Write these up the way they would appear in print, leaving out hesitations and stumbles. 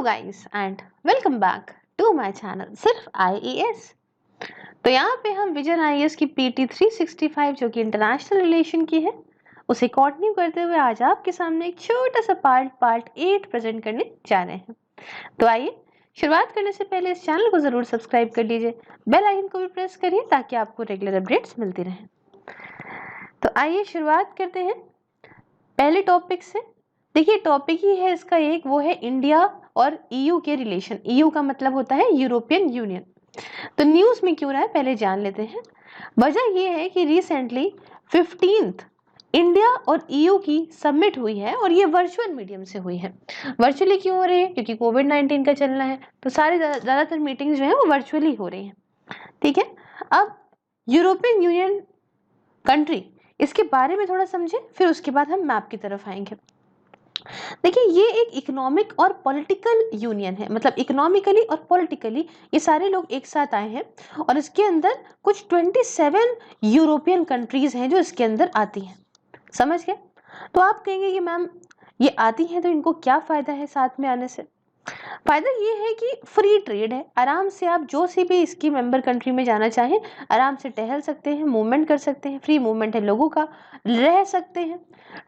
Guys and welcome back to my channel सिर्फ IAS. तो यहाँ पे हम विजन आईएएस की पीटी 365 जो कि इंटरनेशनल रिलेशन की है उसे कंटिन्यू करते हुए आज आपके सामने एक छोटा सा पार्ट 8 प्रेजेंट करने जा रहे हैं। तो आइए शुरुआत करने से पहले इस चैनल को जरूर सब्सक्राइब कर लीजिए, बेल आइकन को भी प्रेस करिए ताकि आपको रेगुलर अपडेट्स मिलती रहें। तो आइए शुरुआत करते हैं पहले टॉपिक से। देखिए टॉपिक ही है इसका एक, वो है इंडिया और ईयू के रिलेशन। ईयू का मतलब होता है यूरोपियन यूनियन। तो न्यूज में क्यों रहा है पहले जान लेते हैं। वजह ये है कि रिसेंटली 15th इंडिया और ईयू की समिट हुई है और ये वर्चुअल मीडियम से हुई है। वर्चुअली क्यों हो रही है? क्योंकि कोविड-19 का चलना है, तो सारी ज्यादातर मीटिंग्स जो है वो वर्चुअली हो रही है। ठीक है, अब यूरोपियन यूनियन कंट्री, इसके बारे में थोड़ा समझे, फिर उसके बाद हम मैप की तरफ आएंगे। देखिए ये एक इकोनॉमिक और पॉलिटिकल यूनियन है, मतलब इकोनॉमिकली और पॉलिटिकली ये सारे लोग एक साथ आए हैं और इसके अंदर कुछ 27 यूरोपियन कंट्रीज हैं जो इसके अंदर आती हैं। समझ गए? तो आप कहेंगे कि मैम ये आती हैं तो इनको क्या फायदा है साथ में आने से? फायदा ये है कि फ्री ट्रेड है, आराम से आप जो सी भी इसकी मेंबर कंट्री में जाना चाहें आराम से टहल सकते हैं, मूवमेंट कर सकते हैं, फ्री मूवमेंट है लोगों का, रह सकते हैं,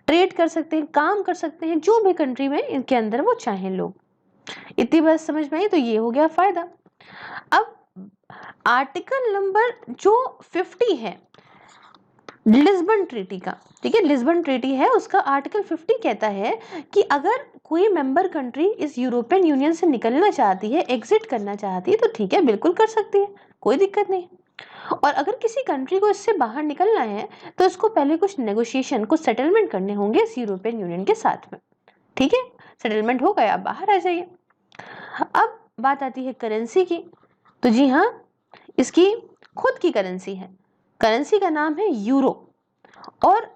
ट्रेड कर सकते हैं, काम कर सकते हैं, जो भी कंट्री में इनके अंदर वो चाहें लोग। इतनी बात समझ में आई? तो ये हो गया फायदा। अब आर्टिकल नंबर जो 50 है लिस्बन ट्रीटी का, ठीक है, लिस्बन ट्रीटी है, उसका आर्टिकल 50 कहता है कि अगर कोई मेंबर कंट्री इस यूरोपियन यूनियन से निकलना चाहती है, एग्जिट करना चाहती है, तो ठीक है, बिल्कुल कर सकती है, कोई दिक्कत नहीं। और अगर किसी कंट्री को इससे बाहर निकलना है तो इसको पहले कुछ नेगोशिएशन, कुछ सेटलमेंट करने होंगे इस यूरोपियन यूनियन के साथ में। ठीक है, सेटलमेंट हो गया, आप बाहर आ जाइए। अब बात आती है करेंसी की। तो जी हाँ, इसकी खुद की करेंसी है, करेंसी का नाम है यूरो। और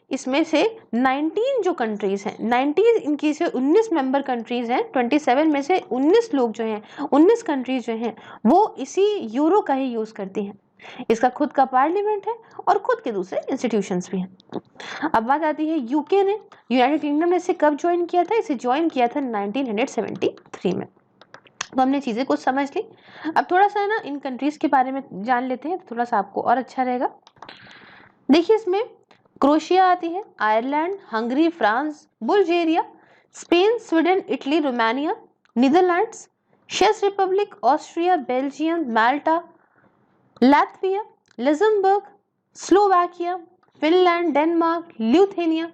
इसमें से 19 जो कंट्रीज हैं, 19 इनकी से 19 मेंबर कंट्रीज हैं, 27 में से 19 लोग जो हैं, 19 कंट्रीज जो हैं वो इसी यूरो का ही यूज करती हैं। इसका खुद का पार्लियामेंट है और खुद के दूसरे इंस्टीट्यूशंस भी हैं। अब बात आती है यूके ने, यूनाइटेड किंगडम ने इसे कब ज्वाइन किया था? इसे ज्वाइन किया था 1973 में। तो हमने चीजें कुछ समझ ली। अब थोड़ा सा ना इन कंट्रीज के बारे में जान लेते हैं, तो थोड़ा सा आपको और अच्छा रहेगा। देखिए इसमें क्रोएशिया आती है, Ireland, Hungary, France, Bulgaria, Spain, Sweden, Italy, Romania, Netherlands, चेक Republic, Austria, Belgium, Malta, Latvia, Luxembourg, Slovakia, Finland, Denmark, Lithuania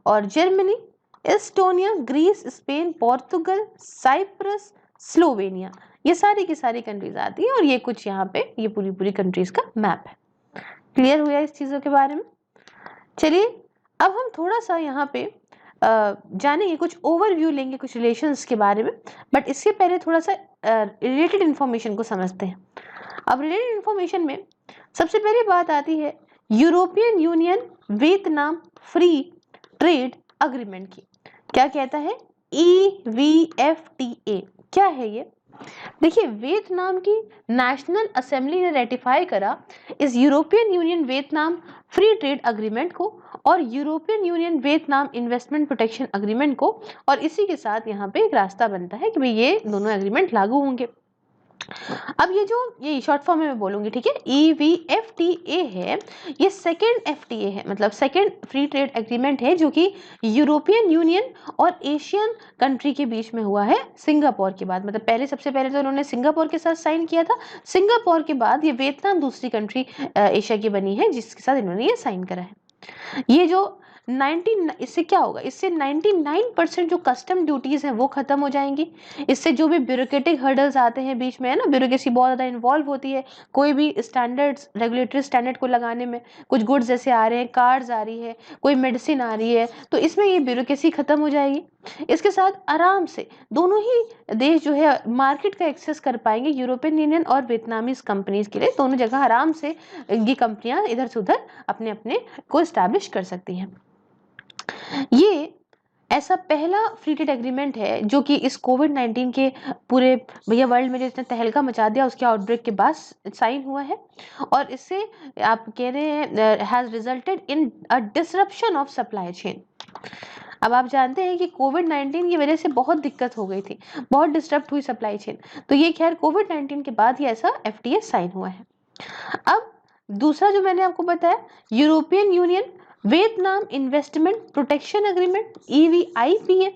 और Germany, Estonia, Greece, Spain, Portugal, Cyprus, Slovenia. ये सारी की सारी कंट्रीज आती है और ये कुछ यहाँ पे ये पूरी कंट्रीज का मैप है। क्लियर हुआ इस चीजों के बारे में? चलिए अब हम थोड़ा सा यहाँ पे जानेंगे, कुछ ओवरव्यू लेंगे कुछ रिलेशंस के बारे में, बट इससे पहले थोड़ा सा रिलेटेड इंफॉर्मेशन को समझते हैं। अब रिलेटेड इंफॉर्मेशन में सबसे पहली बात आती है European union Vietnam free trade agreement की। क्या कहता है? EVFTA। क्या है ये? देखिए वियतनाम की नेशनल असेंबली ने रेटिफाई करा इस European union Vietnam free trade agreement को और European union Vietnam investment protection agreement को, और इसी के साथ यहाँ पे एक रास्ता बनता है कि भाई ये दोनों एग्रीमेंट लागू होंगे। अब ये शॉर्ट फॉर्म में मैं बोलूंगी, ठीक है। EVFTA है, ये सेकेंड FTA है, मतलब सेकेंड फ्री ट्रेड एग्रीमेंट है जो कि यूरोपियन यूनियन और एशियन कंट्री के बीच में हुआ है सिंगापुर के बाद। मतलब पहले सबसे पहले तो उन्होंने सिंगापुर के साथ साइन किया था, सिंगापुर के बाद ये वियतनाम दूसरी कंट्री एशिया की बनी है जिसके साथ इन्होंने ये साइन करा है। ये जो 19 इससे क्या होगा? इससे 99% जो कस्टम ड्यूटीज हैं वो खत्म हो जाएंगी। इससे जो भी ब्यूरोक्रेटिक हर्डल्स आते हैं बीच में, है ना, ब्यूरोक्रेसी बहुत ज्यादा इन्वॉल्व होती है कोई भी स्टैंडर्ड्स, रेगुलेटरी स्टैंडर्ड को लगाने में। कुछ गुड्स जैसे आ रहे हैं, कार्ड्स आ रही है, कोई मेडिसिन आ रही है, तो इसमें ये ब्यूरोक्रेसी खत्म हो जाएगी। इसके साथ आराम से दोनों ही देश जो है मार्केट का एक्सेस कर पाएंगे यूरोपियन यूनियन और वियतनामीज कंपनीज के लिए। दोनों जगह आराम से ये कंपनियां इधर से उधर अपने अपने को स्टैब्लिश कर सकती हैं। ये ऐसा पहला फ्री ट्रेड एग्रीमेंट है जो कि इस कोविड-19 के पूरे भैया वर्ल्ड में जो इसने तहलका मचा दिया उसके आउटब्रेक के बाद साइन हुआ है। और इससे आप कह रहे हैं has resulted in a disruption of supply chain. अब आप जानते हैं कि कोविड-19 की वजह से बहुत दिक्कत हो गई थी, बहुत डिस्टर्ब हुई सप्लाई चेन। तो ये खैर कोविड-19 के बाद ही ऐसा एफटीए साइन हुआ है। अब दूसरा जो मैंने आपको बताया, European union Vietnam investment protection agreement EVIPA,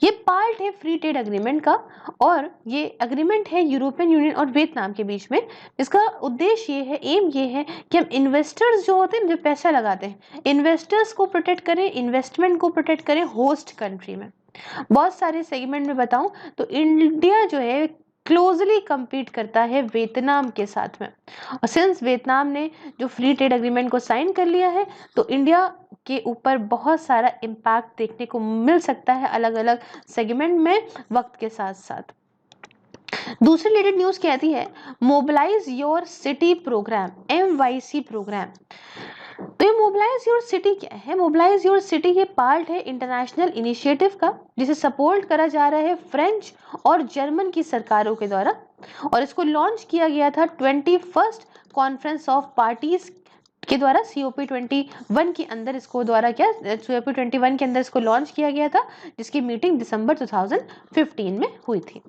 ये पार्ट है फ्री ट्रेड एग्रीमेंट का, और ये एग्रीमेंट है यूरोपियन यूनियन और वियतनाम के बीच में। इसका उद्देश्य ये है, एम ये है कि हम इन्वेस्टर्स जो होते हैं, जो पैसा लगाते हैं, इन्वेस्टर्स को प्रोटेक्ट करें, इन्वेस्टमेंट को प्रोटेक्ट करें होस्ट कंट्री में। बहुत सारे सेगमेंट में बताऊं तो इंडिया जो है क्लोजली compete करता है वियतनाम के साथ में, और सिंस वियतनाम ने जो फ्री ट्रेड एग्रीमेंट को साइन कर लिया है, तो इंडिया के ऊपर बहुत सारा इम्पैक्ट देखने को मिल सकता है अलग अलग सेगमेंट में वक्त के साथ साथ। दूसरी रिलेटेड न्यूज कहती है mobilise your city programme, MYC programme. तो ये मोबिलाइज योर सिटी क्या है? मोबिलाइज योर सिटी ये पार्ट है इंटरनेशनल इनिशिएटिव का, जिसे सपोर्ट करा जा रहा है फ्रेंच और जर्मन की सरकारों के द्वारा, और इसको लॉन्च किया गया था 21st कॉन्फ्रेंस ऑफ पार्टीज के द्वारा, COP21 के अंदर इसको द्वारा क्या COP21 के अंदर इसको लॉन्च किया गया था, जिसकी मीटिंग दिसंबर 2015 में हुई थी।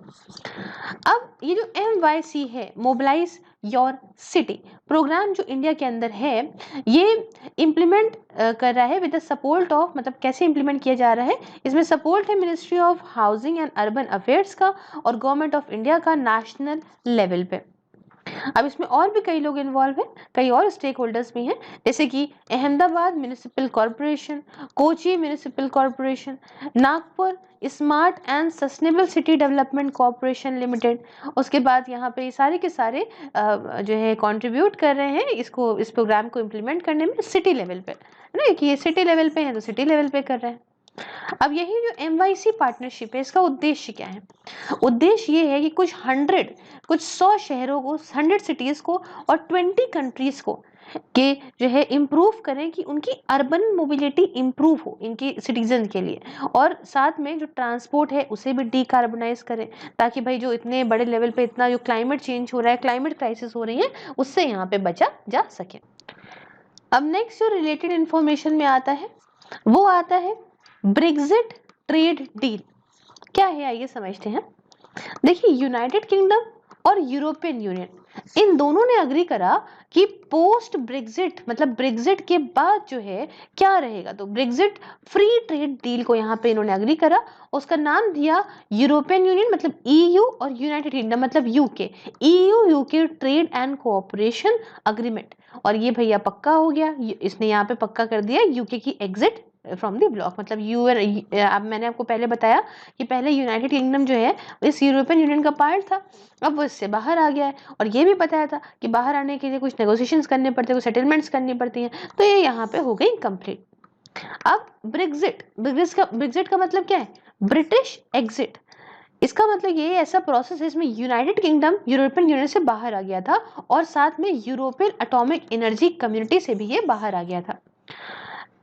अब ये जो MYC है, मोबिलाइज योर सिटी प्रोग्राम, जो इंडिया के अंदर है, ये इम्प्लीमेंट कर रहा है विद द सपोर्ट ऑफ, मतलब कैसे इम्प्लीमेंट किया जा रहा है, इसमें सपोर्ट है ministry of housing and urban affairs का और गवर्नमेंट ऑफ इंडिया का नेशनल लेवल पे। अब इसमें और भी कई लोग इन्वॉल्व हैं, कई और स्टेक होल्डर्स भी हैं, जैसे कि Ahmedabad municipal corporation, Kochi municipal corporation, Nagpur smart and sustainable city development corporation limited. उसके बाद यहाँ पे सारे के सारे जो है कंट्रीब्यूट कर रहे हैं इसको, इस प्रोग्राम को इम्प्लीमेंट करने में सिटी लेवल पे, है ना, कि ये सिटी लेवल पे है तो सिटी लेवल पे कर रहे हैं। अब यही जो MYC पार्टनरशिप है, इसका उद्देश्य क्या है? उद्देश्य ये है कि कुछ 100 शहरों को, 100 सिटीज को और 20 कंट्रीज को के जो है इम्प्रूव करें, कि उनकी अर्बन मोबिलिटी इम्प्रूव हो इनके सिटीजन के लिए, और साथ में जो ट्रांसपोर्ट है उसे भी डीकार्बोनाइज करें, ताकि भाई जो इतने बड़े लेवल पे इतना जो क्लाइमेट चेंज हो रहा है, क्लाइमेट क्राइसिस हो रही है, उससे यहाँ पे बचा जा सके। अब नेक्स्ट जो रिलेटेड इंफॉर्मेशन में आता है वो आता है ब्रेक्जिट ट्रेड डील। क्या है आइए समझते हैं। देखिए, यूनाइटेड किंगडम और यूरोपियन यूनियन इन दोनों ने अग्री करा कि पोस्ट ब्रेक्जिट, मतलब ब्रेक्जिट के बाद जो है क्या रहेगा, तो ब्रेक्जिट फ्री ट्रेड डील को यहाँ पे इन्होंने अग्री करा। उसका नाम दिया यूरोपियन यूनियन मतलब EU, और यूनाइटेड किंगडम मतलब UK, EU-UK trade and cooperation agreement. और ये भैया पक्का हो गया, इसने यहाँ पे पक्का कर दिया यूके की एग्जिट फ्रॉम द ब्लॉक, मतलब अब मैंने आपको पहले बताया कि पहले यूनाइटेड किंगडम जो है इस यूरोपियन यूनियन का पार्ट था, अब वो इससे बाहर आ गया है, और ये भी बताया था कि बाहर आने के लिए कुछ नेगोशिएशंस करने पड़ते हैं, कुछ सेटलमेंट्स करनी पड़ती हैं, तो ये यहाँ पे हो गई कंप्लीट। अब ब्रेक्जिट का मतलब क्या है? British exit. इसका मतलब ये ऐसा प्रोसेस है इसमें यूनाइटेड किंगडम यूरोपियन यूनियन से बाहर आ गया था, और साथ में यूरोपियन एटॉमिक एनर्जी कम्युनिटी से भी ये बाहर आ गया था।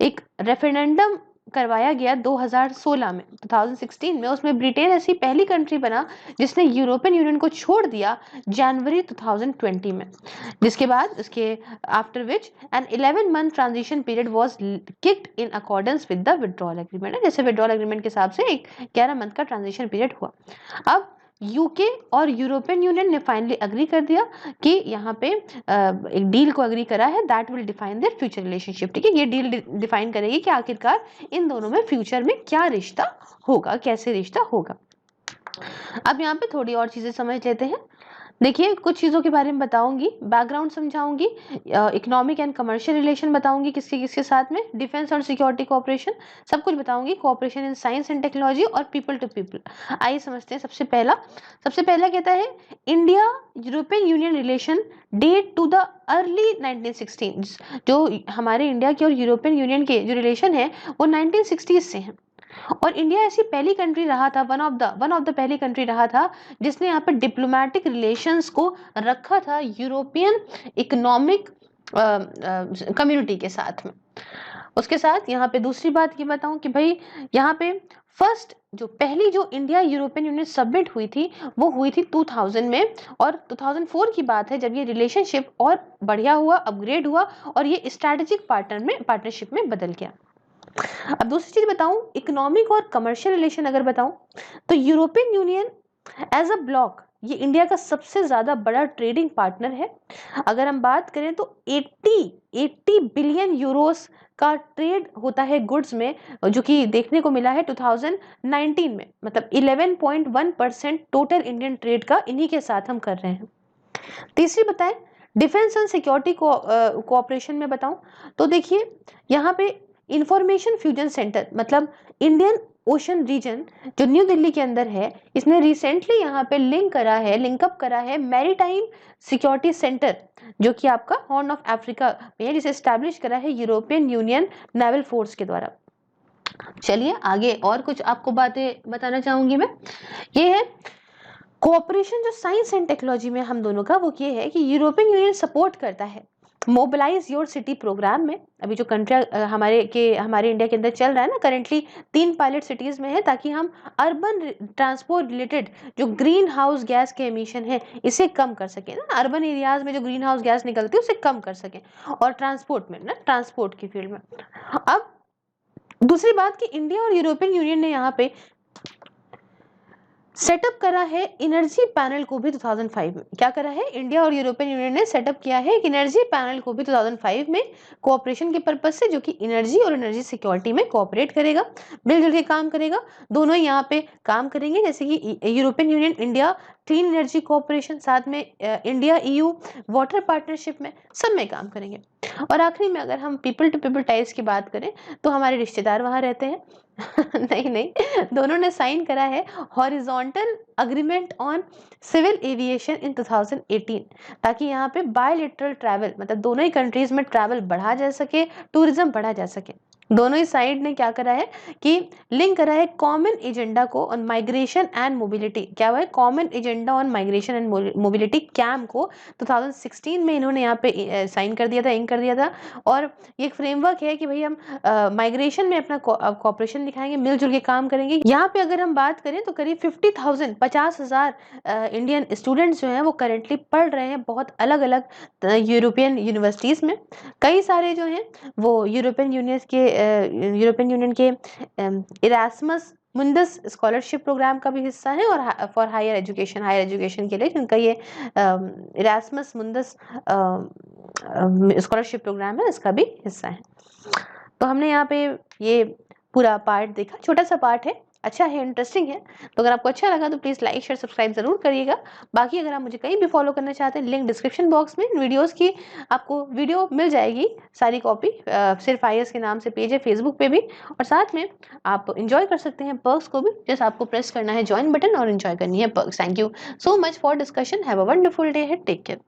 एक रेफरेंडम करवाया गया 2016 में, 2016 में, उसमें ब्रिटेन ऐसी पहली कंट्री बना जिसने यूरोपियन यूनियन को छोड़ दिया जनवरी 2020 में, जिसके बाद उसके after which N 11-month transition period was kicked in accordance with the withdrawal agreement. जैसे विड्रॉल एग्रीमेंट के हिसाब से एक 11 मंथ का ट्रांजिशन पीरियड हुआ। अब यूके और यूरोपियन यूनियन ने फाइनली अग्री कर दिया कि यहाँ पे एक डील को अग्री करा है that will define their future relationship. ठीक है, ये डील डिफाइन करेगी कि आखिरकार इन दोनों में फ्यूचर में क्या रिश्ता होगा, कैसे रिश्ता होगा। अब यहाँ पे थोड़ी और चीजें समझ लेते हैं। देखिए, कुछ चीज़ों के बारे में बताऊंगी, बैकग्राउंड समझाऊंगी, इकोनॉमिक एंड कमर्शियल रिलेशन बताऊंगी किसके किसके साथ में, डिफेंस और सिक्योरिटी कोऑपरेशन, सब कुछ बताऊंगी, cooperation in science and technology और पीपल टू पीपल। आइए समझते हैं। सबसे पहला कहता है India European Union relation date to the early 1960। जो हमारे इंडिया के और यूरोपियन यूनियन के जो रिलेशन है वो 1960s से हैं, और इंडिया ऐसी पहली कंट्री रहा था, वन ऑफ द पहली कंट्री रहा था जिसने यहाँ पर डिप्लोमेटिक रिलेशंस को रखा था यूरोपियन इकोनॉमिक कम्युनिटी के साथ में। उसके साथ यहाँ पे दूसरी बात ये बताऊं कि भाई यहाँ पे पहली जो इंडिया यूरोपियन यूनियन सबमिट हुई थी वो हुई थी 2000 में, और 2004 की बात है जब ये रिलेशनशिप और बढ़िया हुआ, अपग्रेड हुआ, और ये स्ट्रैटेजिक पार्टनरशिप में बदल गया। अब दूसरी चीज बताऊं, इकोनॉमिक और कमर्शियल रिलेशन अगर बताऊं, तो European Union as a bloc ये इंडिया का सबसे ज्यादा बड़ा ट्रेडिंग पार्टनर है। अगर हम बात करें तो 80 बिलियन यूरोस का ट्रेड होता है गुड्स में, जो कि देखने को मिला है 2019 में, मतलब 11.1% टोटल इंडियन ट्रेड का इन्हीं के साथ हम कर रहे हैं। तीसरी बताएं, डिफेंस एंड सिक्योरिटी कोऑपरेशन में बताऊं, तो देखिए यहाँ पे इंफॉर्मेशन फ्यूजन सेंटर, मतलब इंडियन ओशन रीजन जो न्यू दिल्ली के अंदर है, इसने रिसेंटली यहाँ पे लिंकअप करा है मैरीटाइम सिक्योरिटी सेंटर, जो कि आपका हॉर्न ऑफ अफ्रीका में है, जिसे स्टैब्लिश करा है यूरोपियन यूनियन नेवल फोर्स के द्वारा। चलिए आगे और कुछ आपको बातें बताना चाहूंगी मैं। ये है कोऑपरेशन जो साइंस एंड टेक्नोलॉजी में हम दोनों का, वो ये है कि यूरोपियन यूनियन सपोर्ट करता है मोबिलाइज योर सिटी प्रोग्राम में। अभी जो कंट्री हमारे इंडिया के अंदर चल रहा है ना, करेंटली 3 पायलट सिटीज में है, ताकि हम अर्बन ट्रांसपोर्ट रिलेटेड जो ग्रीन हाउस गैस के एमिशन है इसे कम कर सकें ना, अर्बन एरियाज में जो ग्रीन हाउस गैस निकलती है उसे कम कर सकें, और ट्रांसपोर्ट में ना, ट्रांसपोर्ट की फील्ड में। अब दूसरी बात कि इंडिया और यूरोपियन यूनियन ने यहाँ पे सेटअप करा है एनर्जी पैनल को भी 2005 में। क्या करा है, इंडिया और यूरोपियन यूनियन ने सेटअप किया है एक एनर्जी पैनल को भी 2005 में, कोऑपरेशन के पर्पज से, जो कि एनर्जी और एनर्जी सिक्योरिटी में कोऑपरेट करेगा, मिलजुल के काम करेगा। दोनों यहाँ पे काम करेंगे, जैसे कि European union India clean energy cooperation, साथ में इंडिया EU वाटर पार्टनरशिप में, सब में काम करेंगे। और आखिरी में अगर हम पीपल टू पीपल टाइज की बात करें, तो हमारे रिश्तेदार वहां रहते हैं नहीं, दोनों ने साइन करा है horizontal agreement on civil aviation in 2018, ताकि यहाँ पे बायलैटरल ट्रैवल, मतलब दोनों ही कंट्रीज में ट्रैवल बढ़ा जा सके, टूरिज्म बढ़ा जा सके। दोनों ही साइड ने क्या करा है कि लिंक करा है कॉमन एजेंडा को ऑन माइग्रेशन एंड मोबिलिटी। क्या हुआ है, common agenda on migration and mobility CAMM को 2016 में इन्होंने यहाँ पे साइन कर दिया था, इंक कर दिया था। और ये एक फ्रेमवर्क है कि भाई हम माइग्रेशन में अपना कॉपरेशन दिखाएंगे, मिलजुल के काम करेंगे। यहाँ पे अगर हम बात करें तो करीब 50,000 इंडियन स्टूडेंट्स जो हैं वो करेंटली पढ़ रहे हैं बहुत अलग अलग यूरोपियन यूनिवर्सिटीज में। कई सारे जो हैं वो यूरोपियन यूनियन के इरास्मस मुंदस स्कॉलरशिप प्रोग्राम का भी हिस्सा है, और फॉर हायर एजुकेशन के लिए जिनका ये इरास्मस मुंदस स्कॉलरशिप प्रोग्राम है, इसका भी हिस्सा है। तो हमने यहाँ पे ये पूरा पार्ट देखा, छोटा सा पार्ट है, अच्छा है, इंटरेस्टिंग है। तो अगर आपको अच्छा लगा तो प्लीज़ लाइक शेयर सब्सक्राइब जरूर करिएगा। बाकी अगर आप मुझे कहीं भी फॉलो करना चाहते हैं, लिंक डिस्क्रिप्शन बॉक्स में वीडियोस की आपको वीडियो मिल जाएगी, सारी कॉपी, सिर्फ IAS के नाम से पेज है फेसबुक पे भी, और साथ में आप इंजॉय कर सकते हैं पर्क्स को भी। जस्ट आपको प्रेस करना है ज्वाइन बटन और इंजॉय करनी है perks. Thank you so much for discussion, have a wonderful day, take care.